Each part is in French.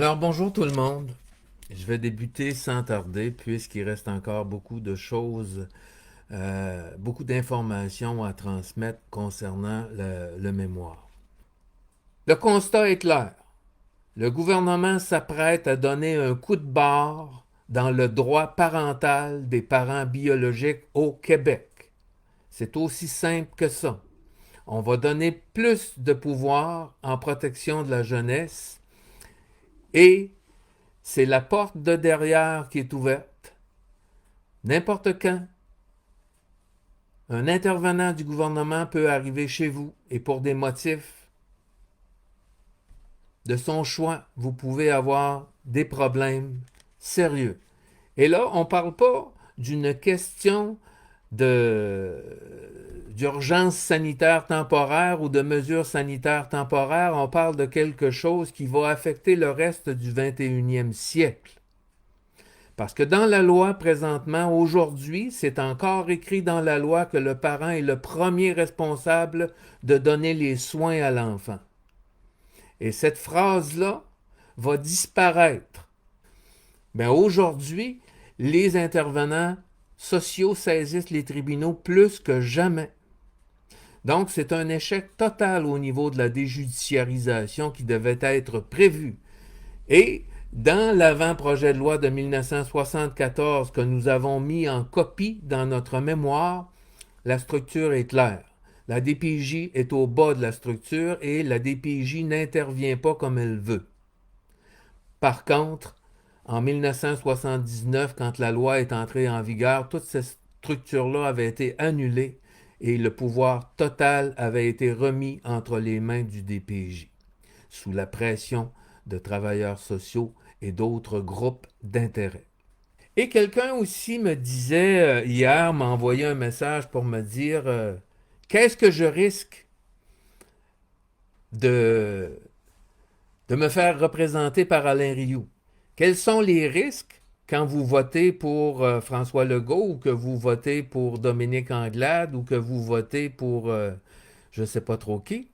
Alors bonjour tout le monde. Je vais débuter sans tarder puisqu'il reste encore beaucoup de choses, beaucoup d'informations à transmettre concernant le mémoire. Le constat est clair. Le gouvernement s'apprête à donner un coup de barre dans le droit parental des parents biologiques au Québec. C'est aussi simple que ça. On va donner plus de pouvoir en protection de la jeunesse et c'est la porte de derrière qui est ouverte. N'importe quand, un intervenant du gouvernement peut arriver chez vous et pour des motifs de son choix, vous pouvez avoir des problèmes sérieux. Et là, on ne parle pas d'une question d'urgence sanitaire temporaire ou de mesures sanitaires temporaires, on parle de quelque chose qui va affecter le reste du 21e siècle. Parce que dans la loi présentement, aujourd'hui, c'est encore écrit dans la loi que le parent est le premier responsable de donner les soins à l'enfant. Et cette phrase-là va disparaître. Mais aujourd'hui, les intervenants sociaux saisissent les tribunaux plus que jamais. Donc, c'est un échec total au niveau de la déjudiciarisation qui devait être prévue. Et dans l'avant-projet de loi de 1974 que nous avons mis en copie dans notre mémoire, la structure est claire. La DPJ est au bas de la structure et la DPJ n'intervient pas comme elle veut. Par contre, en 1979, quand la loi est entrée en vigueur, toute cette structure-là avait été annulée et le pouvoir total avait été remis entre les mains du DPJ, sous la pression de travailleurs sociaux et d'autres groupes d'intérêt. Et quelqu'un aussi me disait hier, m'a envoyé un message pour me dire qu'est-ce que je risque de, de me faire représenter par Alain Rioux? Quels sont les risques quand vous votez pour François Legault ou que vous votez pour Dominique Anglade ou que vous votez pour je ne sais pas trop qui?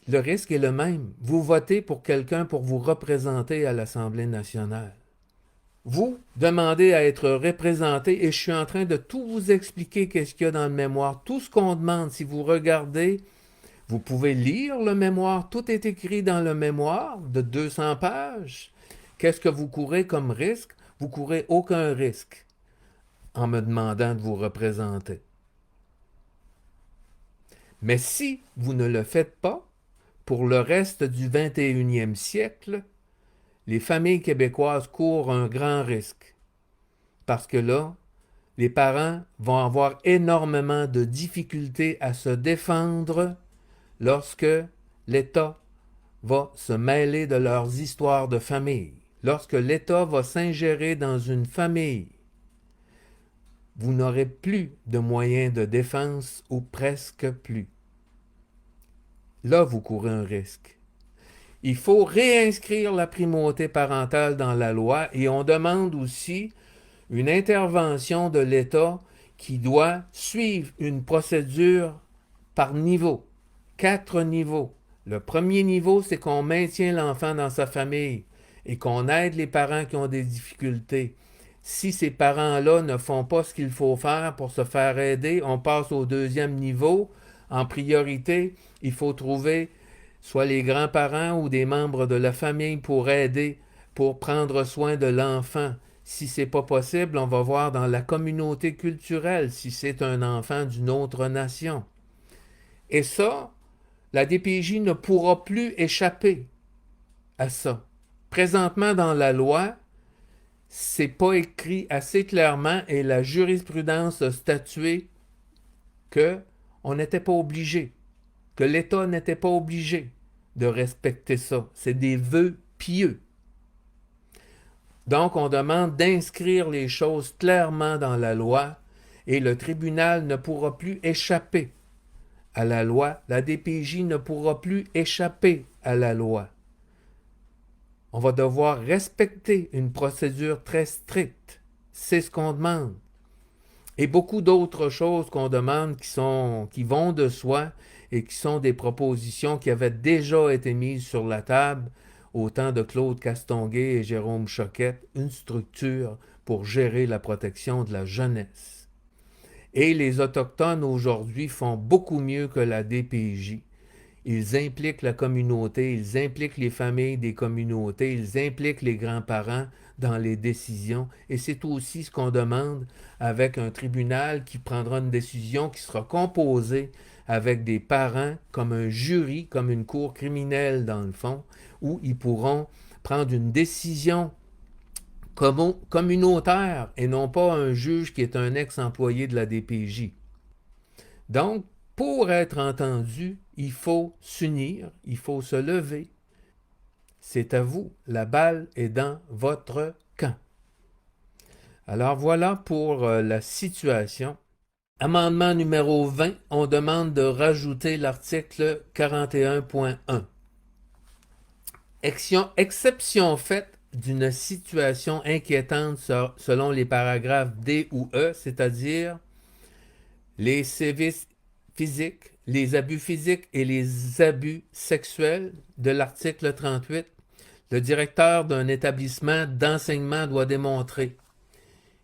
Le risque est le même. Vous votez pour quelqu'un pour vous représenter à l'Assemblée nationale. Vous demandez à être représenté et je suis en train de tout vous expliquer qu'est-ce qu'il y a dans le mémoire. Tout ce qu'on demande, si vous regardez, vous pouvez lire le mémoire. Tout est écrit dans le mémoire de 200 pages. Qu'est-ce que vous courez comme risque? Vous courez aucun risque en me demandant de vous représenter. Mais si vous ne le faites pas, pour le reste du 21e siècle, les familles québécoises courent un grand risque. Parce que là, les parents vont avoir énormément de difficultés à se défendre lorsque l'État va se mêler de leurs histoires de famille. Lorsque l'État va s'ingérer dans une famille, vous n'aurez plus de moyens de défense ou presque plus. Là, vous courez un risque. Il faut réinscrire la primauté parentale dans la loi et on demande aussi une intervention de l'État qui doit suivre une procédure par niveau, 4 niveaux. Le premier niveau, c'est qu'on maintient l'enfant dans sa famille et qu'on aide les parents qui ont des difficultés. Si ces parents-là ne font pas ce qu'il faut faire pour se faire aider, on passe au deuxième niveau. En priorité, il faut trouver soit les grands-parents ou des membres de la famille pour aider, pour prendre soin de l'enfant. Si c'est pas possible, on va voir dans la communauté culturelle si c'est un enfant d'une autre nation. Et ça, la DPJ ne pourra plus échapper à ça. Présentement dans la loi, c'est pas écrit assez clairement et la jurisprudence a statué que on n'était pas obligé, que l'État n'était pas obligé de respecter ça. C'est des vœux pieux. Donc, on demande d'inscrire les choses clairement dans la loi et le tribunal ne pourra plus échapper à la loi. La DPJ ne pourra plus échapper à la loi. On va devoir respecter une procédure très stricte. C'est ce qu'on demande. Et beaucoup d'autres choses qu'on demande qui vont de soi et qui sont des propositions qui avaient déjà été mises sur la table au temps de Claude Castonguay et Jérôme Choquette, une structure pour gérer la protection de la jeunesse. Et les Autochtones aujourd'hui font beaucoup mieux que la DPJ. Ils impliquent la communauté, ils impliquent les familles des communautés, ils impliquent les grands-parents dans les décisions. Et c'est aussi ce qu'on demande avec un tribunal qui prendra une décision qui sera composée avec des parents comme un jury, comme une cour criminelle dans le fond, où ils pourront prendre une décision communautaire et non pas un juge qui est un ex-employé de la DPJ. Donc, pour être entendu, il faut s'unir, il faut se lever. C'est à vous, la balle est dans votre camp. Alors voilà pour la situation. Amendement numéro 20, on demande de rajouter l'article 41.1. Exception faite d'une situation inquiétante selon les paragraphes D ou E, c'est-à-dire les sévices physiques, les abus physiques et les abus sexuels de l'article 38, le directeur d'un établissement d'enseignement doit démontrer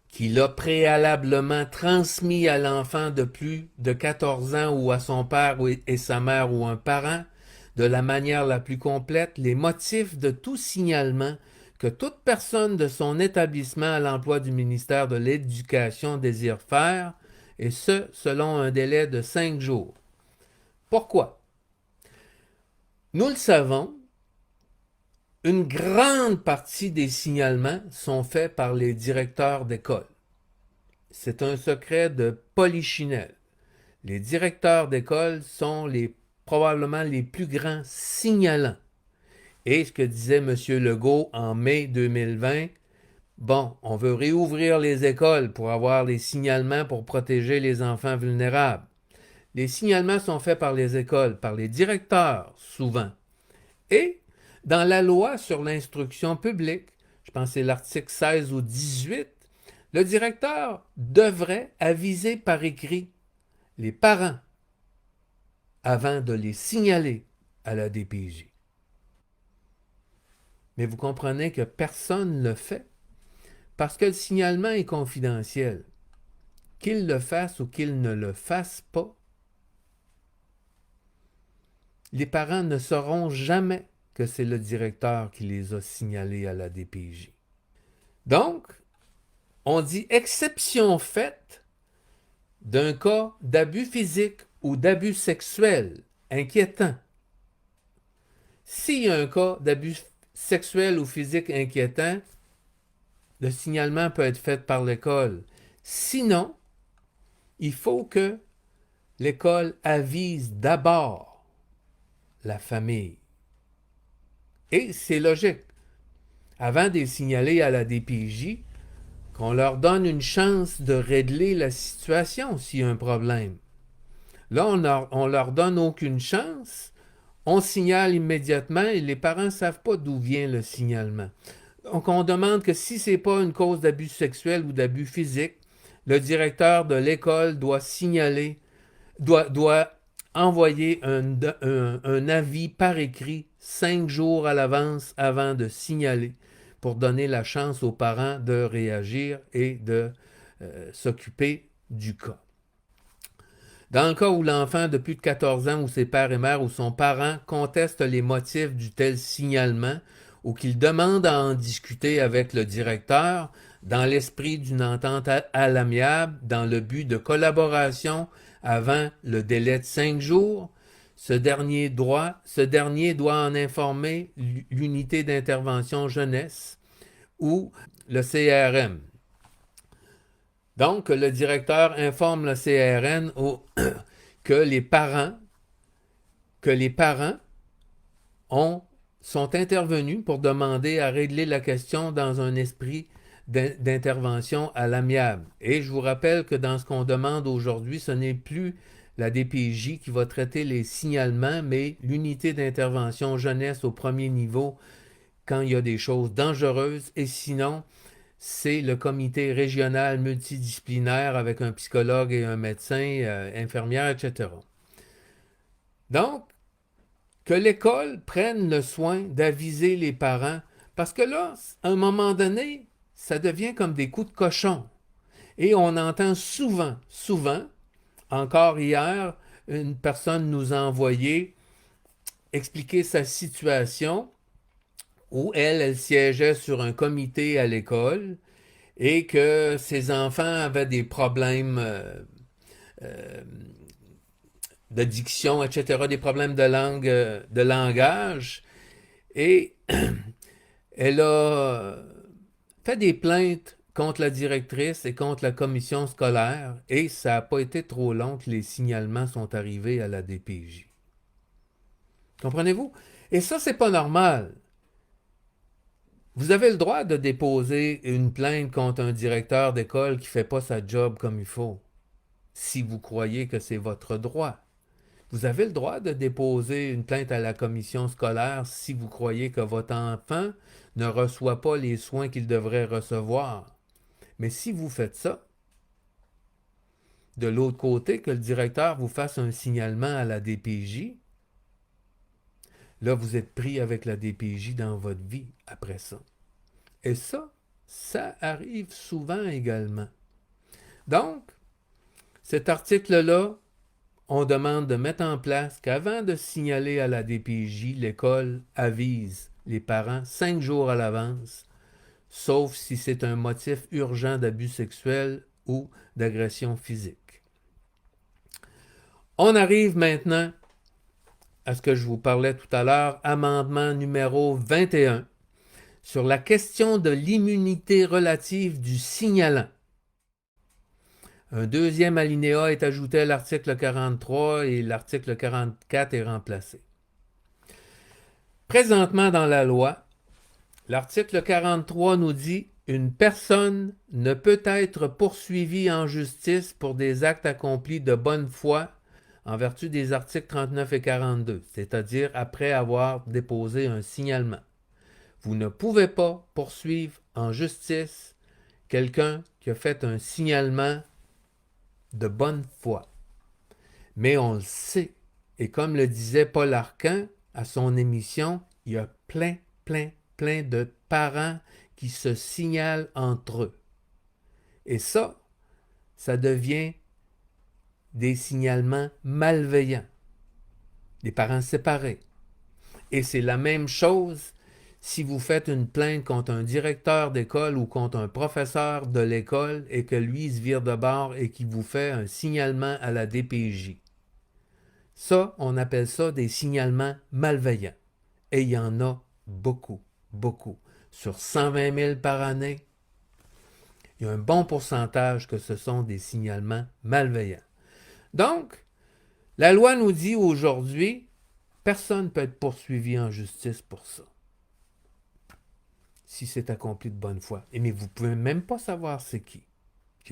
qu'il a préalablement transmis à l'enfant de plus de 14 ans ou à son père et sa mère ou un parent, de la manière la plus complète, les motifs de tout signalement que toute personne de son établissement à l'emploi du ministère de l'Éducation désire faire, et ce, selon un délai de 5 jours. Pourquoi? Nous le savons, une grande partie des signalements sont faits par les directeurs d'école. C'est un secret de polichinelle. Les directeurs d'école sont probablement les plus grands signalants. Et ce que disait M. Legault en mai 2020, bon, on veut réouvrir les écoles pour avoir les signalements pour protéger les enfants vulnérables. Les signalements sont faits par les écoles, par les directeurs, souvent. Et dans la loi sur l'instruction publique, je pense que c'est l'article 16 ou 18, le directeur devrait aviser par écrit les parents avant de les signaler à la DPJ. Mais vous comprenez que personne ne le fait parce que le signalement est confidentiel. Qu'il le fasse ou qu'il ne le fasse pas, les parents ne sauront jamais que c'est le directeur qui les a signalés à la DPJ. Donc, on dit exception faite d'un cas d'abus physique ou d'abus sexuel inquiétant. S'il y a un cas d'abus sexuel ou physique inquiétant, le signalement peut être fait par l'école. Sinon, il faut que l'école avise d'abord la famille. Et c'est logique. Avant de les signaler à la DPJ, qu'on leur donne une chance de régler la situation s'il y a un problème. Là, on leur donne aucune chance, on signale immédiatement et les parents ne savent pas d'où vient le signalement. Donc, on demande que si ce n'est pas une cause d'abus sexuel ou d'abus physique, le directeur de l'école doit signaler, doit envoyer un avis par écrit 5 jours à l'avance avant de signaler pour donner la chance aux parents de réagir et de s'occuper du cas. Dans le cas où l'enfant de plus de 14 ans ou ses pères et mères ou son parent conteste les motifs du tel signalement ou qu'il demande à en discuter avec le directeur dans l'esprit d'une entente à l'amiable dans le but de collaboration avant le délai de 5 jours, ce dernier doit en informer l'unité d'intervention jeunesse ou le CRM. Donc, le directeur informe le CRN que les parents sont intervenus pour demander à régler la question dans un esprit d'intervention à l'amiable. Et je vous rappelle que dans ce qu'on demande aujourd'hui, ce n'est plus la DPJ qui va traiter les signalements, mais l'unité d'intervention jeunesse au premier niveau quand il y a des choses dangereuses. Et sinon, c'est le comité régional multidisciplinaire avec un psychologue et un médecin, infirmière, etc. Donc, que l'école prenne le soin d'aviser les parents, parce que là, à un moment donné, ça devient comme des coups de cochon. Et on entend souvent, souvent, encore hier, une personne nous a envoyé expliquer sa situation où elle siégeait sur un comité à l'école et que ses enfants avaient des problèmes euh, de diction, etc., des problèmes de langue, de langage. Et elle a fait des plaintes contre la directrice et contre la commission scolaire, et ça n'a pas été trop long que les signalements sont arrivés à la DPJ. Comprenez-vous? Et ça, c'est pas normal. Vous avez le droit de déposer une plainte contre un directeur d'école qui ne fait pas sa job comme il faut, si vous croyez que c'est votre droit. Vous avez le droit de déposer une plainte à la commission scolaire si vous croyez que votre enfant ne reçoit pas les soins qu'il devrait recevoir. Mais si vous faites ça, de l'autre côté, que le directeur vous fasse un signalement à la DPJ, là, vous êtes pris avec la DPJ dans votre vie après ça. Et ça arrive souvent également. Donc, cet article-là, on demande de mettre en place qu'avant de signaler à la DPJ, l'école avise les parents 5 jours à l'avance, sauf si c'est un motif urgent d'abus sexuel ou d'agression physique. On arrive maintenant à ce que je vous parlais tout à l'heure, amendement numéro 21, sur la question de l'immunité relative du signalant. Un deuxième alinéa est ajouté à l'article 43 et l'article 44 est remplacé. Présentement dans la loi, l'article 43 nous dit « Une personne ne peut être poursuivie en justice pour des actes accomplis de bonne foi en vertu des articles 39 et 42, c'est-à-dire après avoir déposé un signalement. Vous ne pouvez pas poursuivre en justice quelqu'un qui a fait un signalement de bonne foi. Mais on le sait. Et comme le disait Paul Arcand à son émission, il y a plein de parents qui se signalent entre eux. Et ça devient des signalements malveillants. Des parents séparés. Et c'est la même chose si vous faites une plainte contre un directeur d'école ou contre un professeur de l'école et que lui se vire de bord et qu'il vous fait un signalement à la DPJ. Ça, on appelle ça des signalements malveillants. Et il y en a beaucoup. Sur 120 000 par année, il y a un bon pourcentage que ce sont des signalements malveillants. Donc, la loi nous dit aujourd'hui, personne ne peut être poursuivi en justice pour ça. Si c'est accompli de bonne foi. Mais vous ne pouvez même pas savoir c'est qui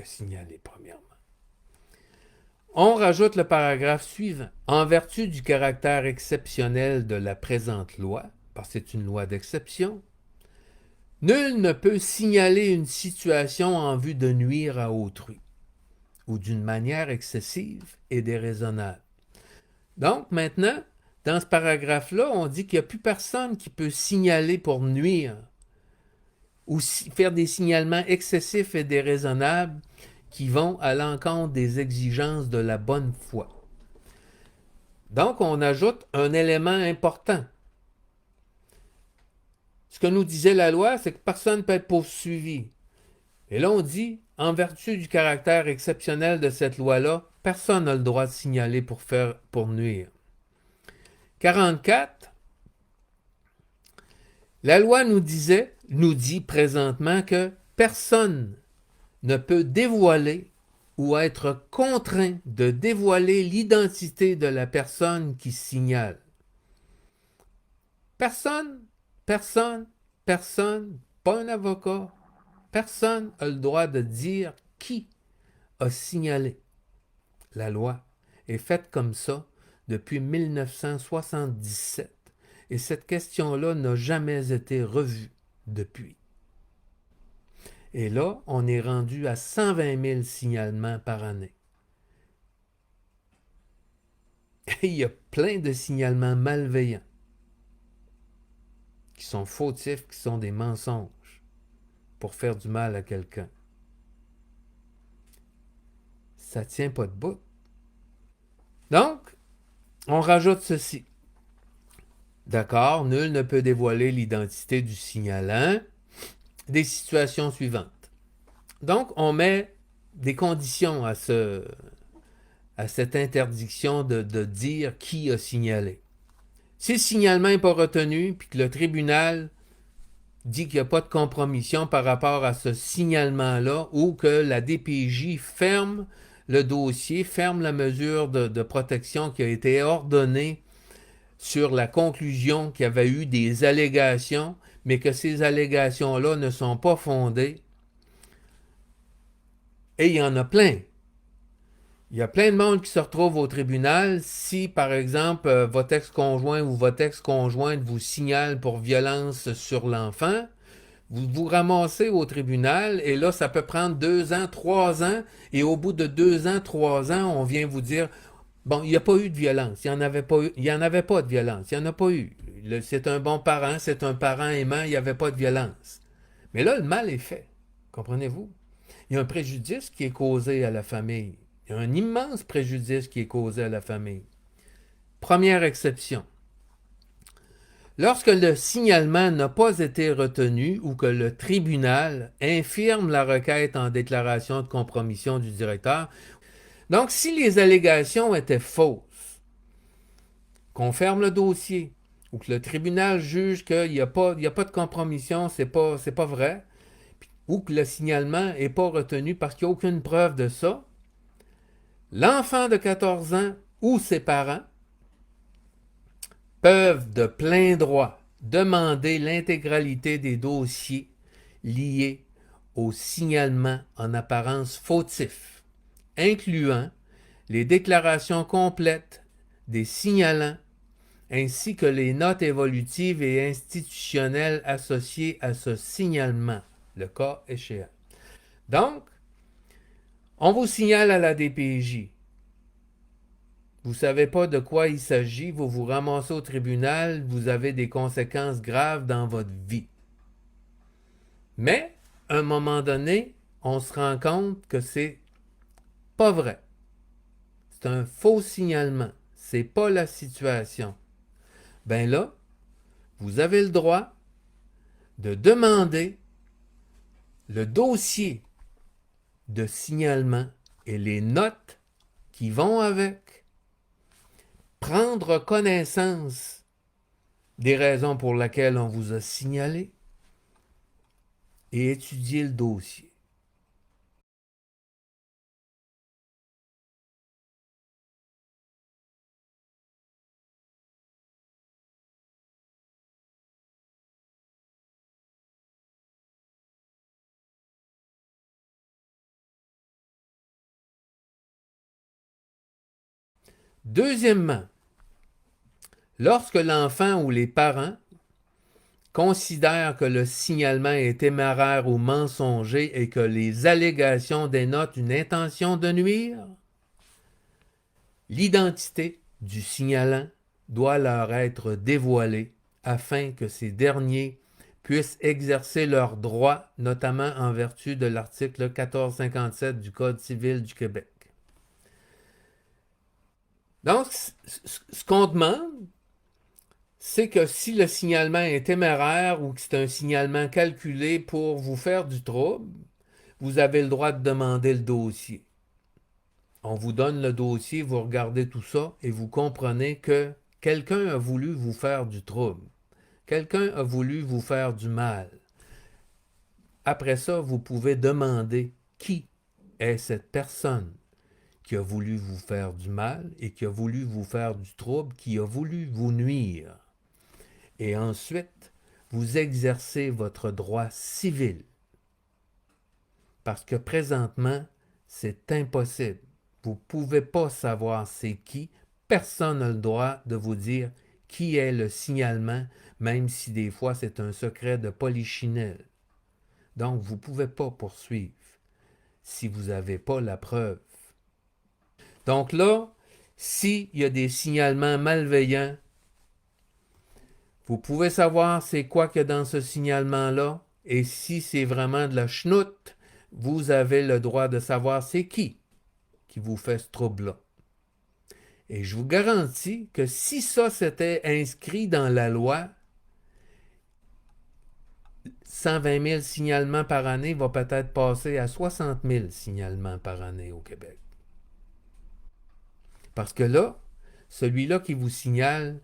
a signalé premièrement. On rajoute le paragraphe suivant. En vertu du caractère exceptionnel de la présente loi, parce que c'est une loi d'exception, nul ne peut signaler une situation en vue de nuire à autrui, ou d'une manière excessive et déraisonnable. Donc, maintenant, dans ce paragraphe-là, on dit qu'il n'y a plus personne qui peut signaler pour nuire ou faire des signalements excessifs et déraisonnables qui vont à l'encontre des exigences de la bonne foi. Donc, on ajoute un élément important. Ce que nous disait la loi, c'est que personne ne peut être poursuivi. Et là, on dit, en vertu du caractère exceptionnel de cette loi-là, personne n'a le droit de signaler pour nuire. 44, la loi nous dit présentement que personne ne peut dévoiler ou être contraint de dévoiler l'identité de la personne qui signale. Personne, pas un avocat, personne n'a le droit de dire qui a signalé. La loi est faite comme ça depuis 1977 et cette question-là n'a jamais été revue depuis. Et là, on est rendu à 120 000 signalements par année. il y a plein de signalements malveillants qui sont fautifs, qui sont des mensonges pour faire du mal à quelqu'un. Ça ne tient pas debout. Donc, on rajoute ceci. D'accord, nul ne peut dévoiler l'identité du signalant des situations suivantes. Donc, on met des conditions à cette interdiction de dire qui a signalé. Si le signalement n'est pas retenu, puis que le tribunal dit qu'il n'y a pas de compromission par rapport à ce signalement-là, ou que la DPJ ferme le dossier, ferme la mesure de protection qui a été ordonnée sur la conclusion qu'il y avait eu des allégations, mais que ces allégations-là ne sont pas fondées. Et il y en a plein. Il y a plein de monde qui se retrouve au tribunal si, par exemple, votre ex-conjoint ou votre ex-conjointe vous signale pour violence sur l'enfant. Vous vous ramassez au tribunal et là, ça peut prendre 2 ans, 3 ans. Et au bout de 2 ans, 3 ans, on vient vous dire, bon, il n'y a pas eu de violence. Il n'y en avait pas eu, il y en avait pas de violence. Il n'y en a pas eu. C'est un bon parent, c'est un parent aimant, il n'y avait pas de violence. Mais là, le mal est fait. Comprenez-vous? Il y a un préjudice qui est causé à la famille. Il y a un immense préjudice qui est causé à la famille. Première exception. Lorsque le signalement n'a pas été retenu ou que le tribunal infirme la requête en déclaration de compromission du directeur, donc si les allégations étaient fausses, qu'on ferme le dossier ou que le tribunal juge qu'il n'y a pas de compromission, c'est pas vrai, ou que le signalement n'est pas retenu parce qu'il n'y a aucune preuve de ça, l'enfant de 14 ans ou ses parents peuvent de plein droit demander l'intégralité des dossiers liés au signalement en apparence fautif, incluant les déclarations complètes des signalants ainsi que les notes évolutives et institutionnelles associées à ce signalement, le cas échéant. Donc, on vous signale à la DPJ. Vous ne savez pas de quoi il s'agit, vous vous ramassez au tribunal, vous avez des conséquences graves dans votre vie. Mais, à un moment donné, on se rend compte que c'est pas vrai. C'est un faux signalement. C'est pas la situation. Ben là, vous avez le droit de demander le dossier de signalement et les notes qui vont avec, prendre connaissance des raisons pour lesquelles on vous a signalé et étudier le dossier. Deuxièmement, lorsque l'enfant ou les parents considèrent que le signalement est téméraire ou mensonger et que les allégations dénotent une intention de nuire, l'identité du signalant doit leur être dévoilée afin que ces derniers puissent exercer leurs droits, notamment en vertu de l'article 1457 du Code civil du Québec. Donc, ce qu'on demande, c'est que si le signalement est téméraire ou que c'est un signalement calculé pour vous faire du trouble, vous avez le droit de demander le dossier. On vous donne le dossier, vous regardez tout ça et vous comprenez que quelqu'un a voulu vous faire du trouble. Quelqu'un a voulu vous faire du mal. Après ça, vous pouvez demander qui est cette personne qui a voulu vous faire du mal et qui a voulu vous faire du trouble, qui a voulu vous nuire. Et ensuite, vous exercez votre droit civil. Parce que présentement, c'est impossible. Vous ne pouvez pas savoir c'est qui. Personne n'a le droit de vous dire qui est le signalement, même si des fois c'est un secret de polichinelle. Donc, vous ne pouvez pas poursuivre si vous n'avez pas la preuve. Donc là, s'il y a des signalements malveillants, vous pouvez savoir c'est quoi qu'il y a dans ce signalement-là, et si c'est vraiment de la chenoute, vous avez le droit de savoir c'est qui vous fait ce trouble-là. Et je vous garantis que si ça s'était inscrit dans la loi, 120 000 signalements par année va peut-être passer à 60 000 signalements par année au Québec. Parce que là, celui-là qui vous signale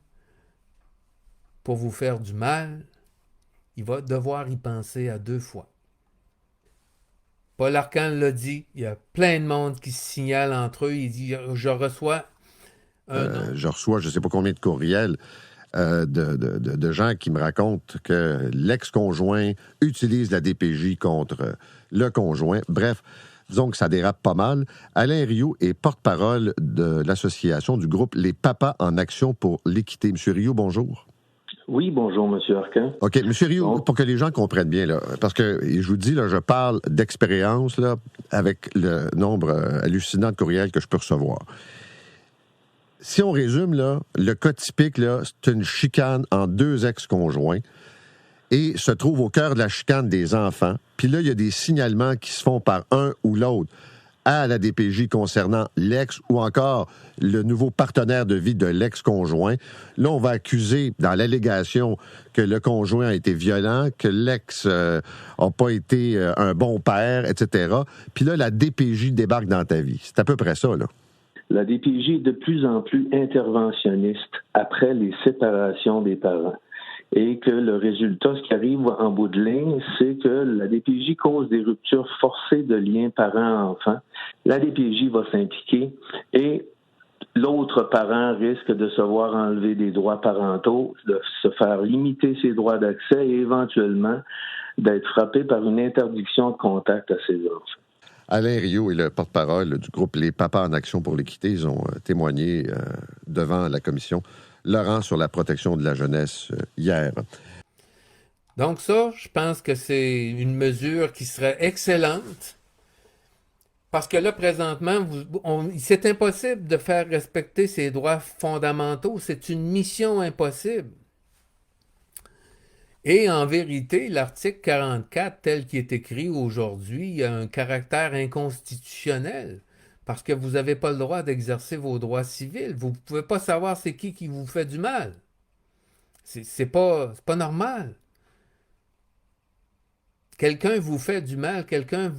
pour vous faire du mal, il va devoir y penser à 2 fois. Paul Arcand l'a dit, il y a plein de monde qui se signale entre eux. Il dit, je reçois je reçois je ne sais pas combien de courriels de gens qui me racontent que l'ex-conjoint utilise la DPJ contre le conjoint. Bref, disons que ça dérape pas mal. Alain Rioux est porte-parole de l'association du groupe Les Papas en action pour l'équité. Monsieur Rioux, bonjour. Oui, bonjour, M. Arcand. OK, M. Rioux, pour que les gens comprennent bien, là, parce que je vous dis, là, je parle d'expérience là, avec le nombre hallucinant de courriels que je peux recevoir. Si on résume, là, le cas typique, là, c'est une chicane en 2 ex-conjoints et se trouve au cœur de la chicane des enfants. Puis là, il y a des signalements qui se font par un ou l'autre à la DPJ concernant l'ex ou encore le nouveau partenaire de vie de l'ex-conjoint. Là, on va accuser dans l'allégation que le conjoint a été violent, que l'ex n'a pas été un bon père, etc. Puis là, la DPJ débarque dans ta vie. C'est à peu près ça, là. La DPJ est de plus en plus interventionniste après les séparations des parents. Et que le résultat, ce qui arrive en bout de ligne, c'est que la DPJ cause des ruptures forcées de liens parents-enfants. La DPJ va s'impliquer et l'autre parent risque de se voir enlever des droits parentaux, de se faire limiter ses droits d'accès et éventuellement d'être frappé par une interdiction de contact à ses enfants. Alain Rioux est le porte-parole du groupe Les Papas en action pour l'équité. Ils ont témoigné devant la commission Laurent sur la protection de la jeunesse hier. Donc ça, je pense que c'est une mesure qui serait excellente parce que là, présentement, c'est impossible de faire respecter ces droits fondamentaux. C'est une mission impossible. Et en vérité, l'article 44, tel qu'il est écrit aujourd'hui, a un caractère inconstitutionnel parce que vous n'avez pas le droit d'exercer vos droits civils. Vous ne pouvez pas savoir c'est qui vous fait du mal. C'est pas normal. Quelqu'un vous fait du mal, quelqu'un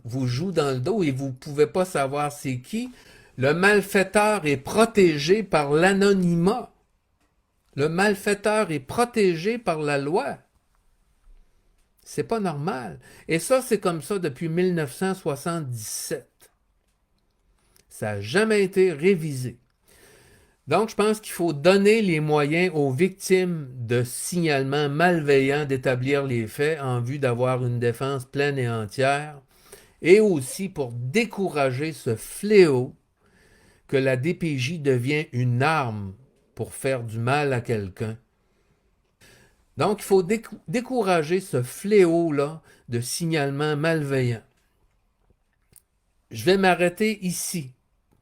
vous joue dans le dos et vous ne pouvez pas savoir c'est qui. Le malfaiteur est protégé par l'anonymat. Le malfaiteur est protégé par la loi. C'est pas normal. Et ça, c'est comme ça depuis 1977. Ça n'a jamais été révisé. Donc, je pense qu'il faut donner les moyens aux victimes de signalements malveillants d'établir les faits en vue d'avoir une défense pleine et entière, et aussi pour décourager ce fléau que la DPJ devient une arme pour faire du mal à quelqu'un. Donc, il faut décourager ce fléau-là de signalement malveillant. Je vais m'arrêter ici,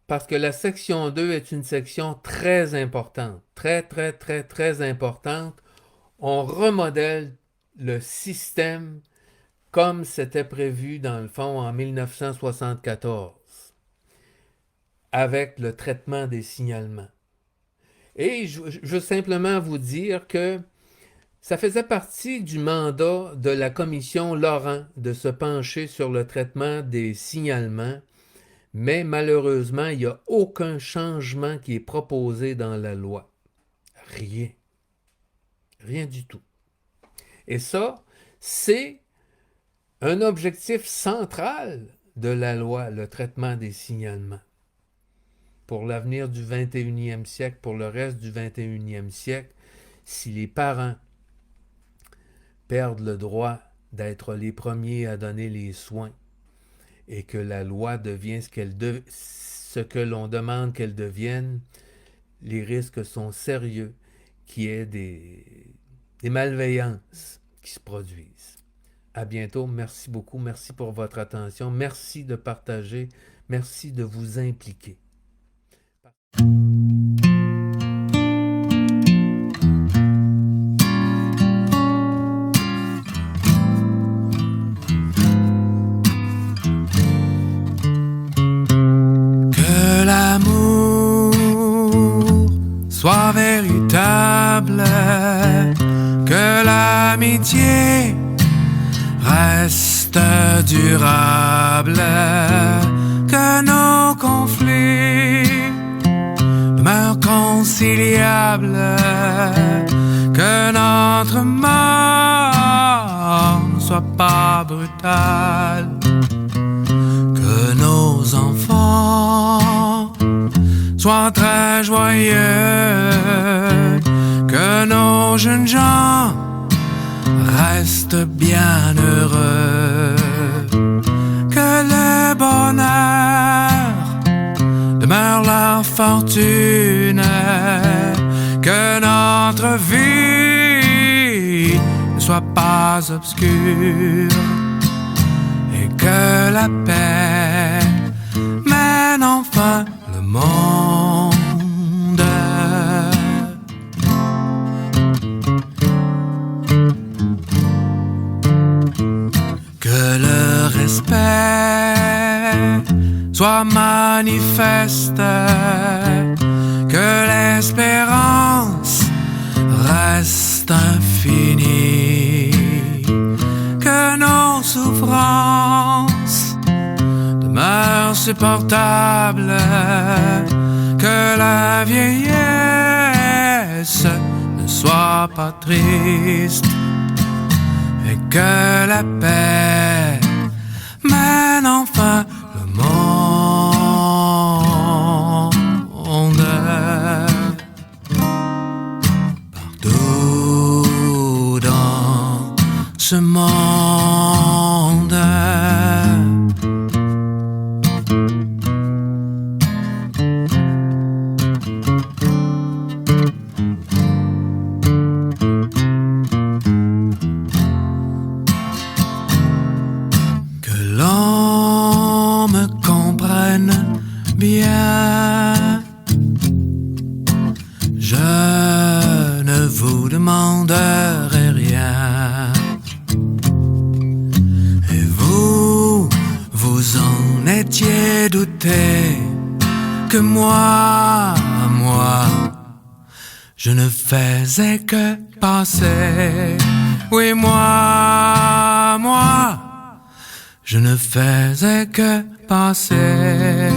parce que la section 2 est une section très importante, très, très, très, très importante. On remodèle le système comme c'était prévu dans le fond en 1974, avec le traitement des signalements. Et je veux simplement vous dire que ça faisait partie du mandat de la commission Laurent de se pencher sur le traitement des signalements, mais malheureusement, il n'y a aucun changement qui est proposé dans la loi. Rien. Rien du tout. Et ça, c'est un objectif central de la loi, le traitement des signalements. Pour l'avenir du 21e siècle, pour le reste du 21e siècle, si les parents perdent le droit d'être les premiers à donner les soins et que la loi devient ce que l'on demande qu'elle devienne, les risques sont sérieux qu'il y ait des malveillances qui se produisent. À bientôt. Merci beaucoup. Merci pour votre attention. Merci de partager. Merci de vous impliquer. soit véritable, que l'amitié reste durable, que nos conflits demeurent conciliables, que notre mort ne soit pas brutale, que nos enfants soient très joyeux, que nos jeunes gens restent bien heureux, que le bonheur demeure leur fortune, que notre vie ne soit pas obscure et que la paix mène enfin le monde. Que le respect soit manifeste, que l'espérance reste infinie, que nos souffrances demeurent supportables, que la vieillesse ne soit pas triste et que la paix mène enfin le monde. Partout dans ce monde. Bien, je ne vous demanderai rien. Et vous, vous en étiez douté que moi, je ne faisais que passer. Oui, moi, je ne faisais que passer.